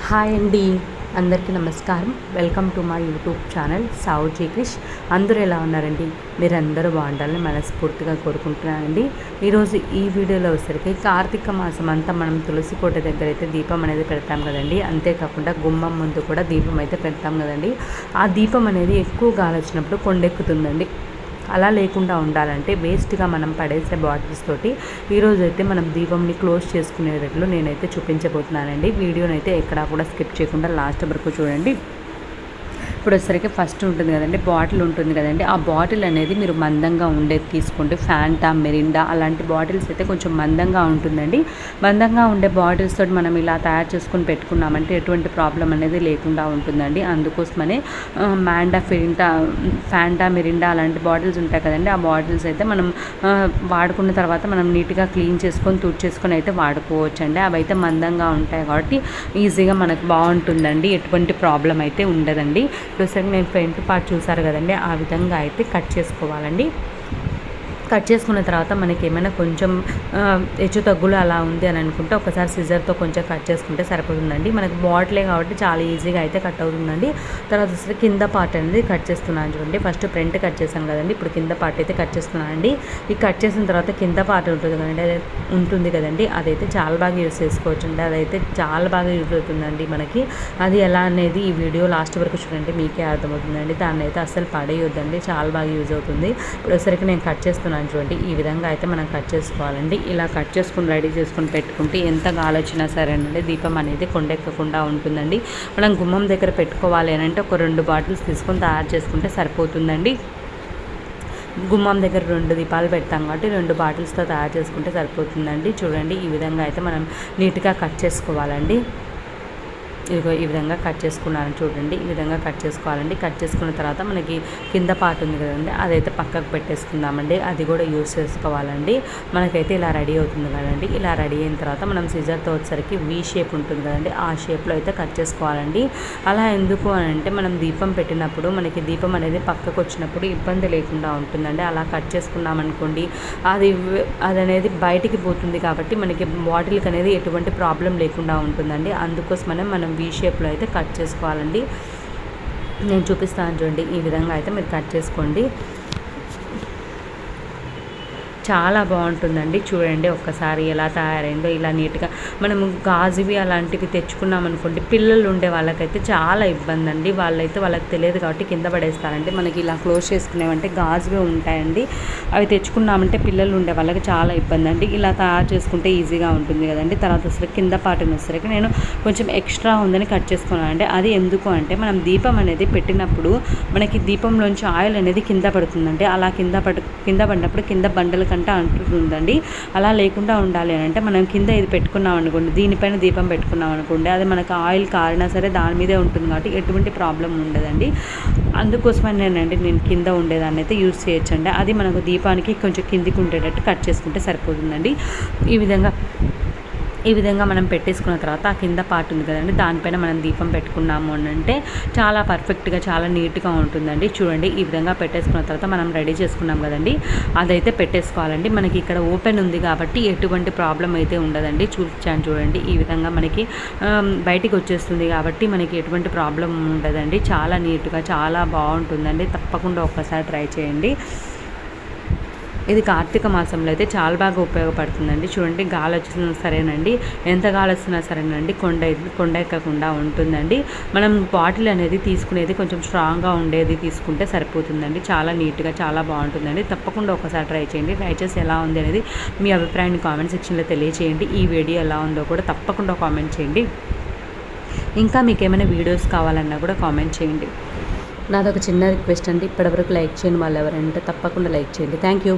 Hi అండి, అందరికీ నమస్కారం. Welcome to my YouTube channel Savuji Krish. అందరూ ఎలా ఉన్నారండి? మీరందరూ బాగుండాలని మనస్ఫూర్తిగా కోరుకుంటున్నానండి. ఈరోజు ఈ వీడియోలో వచ్చేసరికి కార్తీక మాసం అంతా మనం తులసి కోట దగ్గర అయితే దీపం అనేది పెడతాం కదండి. అంతేకాకుండా గుమ్మం ముందు కూడా దీపం అయితే పెడతాం కదండి. ఆ దీపం అనేది ఎక్కువ గాలి వచ్చినప్పుడు కొండెక్కుతుందండి. అలా లేకుండా ఉండాలంటే వేస్ట్గా మనం పడేసే బాటిల్స్ తోటి ఈరోజైతే మనం దీపంని క్లోజ్ చేసుకునేటట్లు నేనైతే చూపించబోతున్నానండి. వీడియోనైతే ఎక్కడా కూడా స్కిప్ చేయకుండా లాస్ట్ వరకు చూడండి. ఇప్పుడు వచ్చేసరికి ఫస్ట్ ఉంటుంది కదండి, బాటిల్ ఉంటుంది కదండి. ఆ బాటిల్ అనేది మీరు మందంగా ఉండేది తీసుకోండి. ఫ్యాంటా, మిరిండా అలాంటి బాటిల్స్ అయితే కొంచెం మందంగా ఉంటుందండి. మందంగా ఉండే బాటిల్స్ తోటి మనం ఇలా తయారు చేసుకొని పెట్టుకున్నామంటే ఎటువంటి ప్రాబ్లం అనేది లేకుండా ఉంటుందండి. అందుకోసమనే ఫ్యాంటా, మిరిండా అలాంటి బాటిల్స్ ఉంటాయి కదండి. ఆ బాటిల్స్ అయితే మనం వాడుకున్న తర్వాత మనం నీట్గా క్లీన్ చేసుకొని తుడిచేసుకొని అయితే వాడుకోవచ్చండి. అవి అయితే మందంగా ఉంటాయి కాబట్టి ఈజీగా మనకు బాగుంటుందండి. ఎటువంటి ప్రాబ్లం అయితే ఉండదండి. ఇప్పుడు నేను ఫ్రంట్ పార్ట్ చూసారు కదండి, ఆ విధంగా అయితే కట్ చేసుకోవాలండి. కట్ చేసుకున్న తర్వాత మనకి ఏమైనా కొంచెం హెచ్చు తగ్గులు అలా ఉంది అని అనుకుంటే ఒకసారి సిజర్తో కొంచెం కట్ చేసుకుంటే సరిపోతుందండి. మనకి బాటిలే కాబట్టి చాలా ఈజీగా అయితే కట్ అవుతుందండి. తర్వాత వచ్చి కింద పార్ట్ అనేది కట్ చేస్తున్నాను చూడండి. ఫస్ట్ ఫ్రంట్ కట్ చేశాను కదండి, ఇప్పుడు కింద పార్ట్ అయితే కట్ చేస్తున్నానండి. ఈ కట్ చేసిన తర్వాత కింద పార్ట్ ఉంటుంది కదండి, అదైతే చాలా బాగా యూజ్ చేసుకోవచ్చు అండి. అదైతే చాలా బాగా యూజ్ అవుతుందండి మనకి. అది ఎలా అనేది ఈ వీడియో లాస్ట్ వరకు చూడండి, మీకే అర్థమవుతుందండి. దాన్ని అయితే అస్సలు పడేయొద్దండి, చాలా బాగా యూజ్ అవుతుంది. ఇప్పుడు వచ్చరికి నేను కట్ చేస్తున్నాను చూడండి. ఈ విధంగా అయితే మనం కట్ చేసుకోవాలండి. ఇలా కట్ చేసుకుని రెడీ చేసుకుని పెట్టుకుంటే ఎంత గాలి వచ్చినా సరేనండి దీపం అనేది కొండెక్కకుండా ఉంటుందండి. మనం గుమ్మం దగ్గర పెట్టుకోవాలి అని అంటే ఒక 2 బాటిల్స్ తీసుకొని తయారు చేసుకుంటే సరిపోతుందండి. గుమ్మం దగ్గర 2 దీపాలు పెడతాం కాబట్టి 2 బాటిల్స్తో తయారు చేసుకుంటే సరిపోతుందండి. చూడండి, ఈ విధంగా అయితే మనం నీట్గా కట్ చేసుకోవాలండి. ఇదిగో ఈ విధంగా కట్ చేసుకున్నాను చూడండి. ఈ విధంగా కట్ చేసుకోవాలండి. కట్ చేసుకున్న తర్వాత మనకి కింద పార్ట్ ఉంది కదండి, అదైతే పక్కకు పెట్టేసుకుందామండి. అది కూడా యూస్ చేసుకోవాలండి. మనకైతే ఇలా రెడీ అవుతుంది కదండి. ఇలా రెడీ అయిన తర్వాత మనం సిజర్తో వచ్చేసరికి వీ షేప్ ఉంటుంది కదండి, ఆ షేప్లో అయితే కట్ చేసుకోవాలండి. అలా ఎందుకు అని అంటే మనం దీపం పెట్టినప్పుడు మనకి దీపం అనేది పక్కకు వచ్చినప్పుడు ఇబ్బంది లేకుండా ఉంటుందండి. అలా కట్ చేసుకున్నామనుకోండి అది అనేది బయటికి పోతుంది కాబట్టి మనకి బాటిల్కి అనేది ఎటువంటి ప్రాబ్లం లేకుండా ఉంటుందండి. అందుకోసమనే మనం వీ షేప్లో అయితే కట్ చేసుకోవాలండి. నేను చూపిస్తాను చూడండి. ఈ విధంగా అయితే మీరు కట్ చేసుకోండి. చాలా బాగుంటుందండి. చూడండి ఒక్కసారి ఎలా తయారైందో. ఇలా నీట్గా మనము గాజువి అలాంటివి తెచ్చుకున్నాం అనుకోండి, పిల్లలు ఉండే వాళ్ళకైతే చాలా ఇబ్బంది అండి. వాళ్ళకి తెలియదు కాబట్టి కింద పడేస్తారండి. మనకి ఇలా క్లోజ్ చేసుకునేవంటే గాజువే ఉంటాయండి. అవి తెచ్చుకున్నామంటే పిల్లలు ఉండే వాళ్ళకి చాలా ఇబ్బంది అండి. ఇలా తయారు చేసుకుంటే ఈజీగా ఉంటుంది కదండి. తర్వాత అసలు కింద పాటున వచ్చేసరికి నేను కొంచెం ఎక్స్ట్రా ఉందని కట్ చేసుకున్నానండి. అది ఎందుకు అంటే మనం దీపం అనేది పెట్టినప్పుడు మనకి దీపంలోంచి ఆయిల్ అనేది కింద పడుతుందండి. అలా కింద పడినప్పుడు కింద బండల కంటే అంటుందండి. అలా లేకుండా ఉండాలి అని అంటే మనం కింద ఇది పెట్టుకున్నాం అనుకోండి, దీనిపైన దీపం పెట్టుకున్నాం అనుకోండి, అది మనకు ఆయిల్ కారినా సరే దాని మీదే ఉంటుంది కాబట్టి ఎటువంటి ప్రాబ్లం ఉండదండి. అందుకోసమని నేను కింద ఉండేదాన్ని అయితే యూజ్ చేయొచ్చండి. అది మనకు దీపానికి కొంచెం కిందికి ఉండేటట్టు కట్ చేసుకుంటే సరిపోతుందండి. ఈ విధంగా మనం పెట్టేసుకున్న తర్వాత ఆ కింద పార్ట్ ఉంది కదండి, దానిపైన మనం దీపం పెట్టుకున్నాము అని అంటే చాలా పర్ఫెక్ట్గా చాలా నీట్గా ఉంటుందండి. చూడండి, ఈ విధంగా పెట్టేసుకున్న తర్వాత మనం రెడీ చేసుకున్నాం కదండి, అదైతే పెట్టేసుకోవాలండి. మనకి ఇక్కడ ఓపెన్ ఉంది కాబట్టి ఎటువంటి ప్రాబ్లం అయితే ఉండదండి. చూపించాను చూడండి. ఈ విధంగా మనకి బయటికి వచ్చేస్తుంది కాబట్టి మనకి ఎటువంటి ప్రాబ్లం ఉండదండి. చాలా నీట్గా చాలా బాగుంటుందండి. తప్పకుండా ఒక్కసారి ట్రై చేయండి. ఇది కార్తీక మాసంలో అయితే చాలా బాగా ఉపయోగపడుతుందండి. చూడండి, గాలి వచ్చినా సరేనండి, ఎంత గాలి వచ్చినా సరేనండి కొండ ఎక్కకుండా ఉంటుందండి. మనం బాటిల్ అనేది తీసుకునేది కొంచెం స్ట్రాంగ్గా ఉండేది తీసుకుంటే సరిపోతుందండి. చాలా నీట్గా చాలా బాగుంటుందండి. తప్పకుండా ఒకసారి ట్రై చేయండి. ట్రై చేసి ఎలా ఉంది అనేది మీ అభిప్రాయాన్ని కామెంట్ సెక్షన్లో తెలియచేయండి. ఈ వీడియో ఎలా ఉందో కూడా తప్పకుండా కామెంట్ చేయండి. ఇంకా మీకు ఏమైనా వీడియోస్ కావాలన్నా కూడా కామెంట్ చేయండి. నాదొక చిన్న రిక్వెస్ట్ అండి, ఇప్పటివరకు లైక్ చేయని వాళ్ళు ఎవరంటే తప్పకుండా లైక్ చేయండి. Thank you.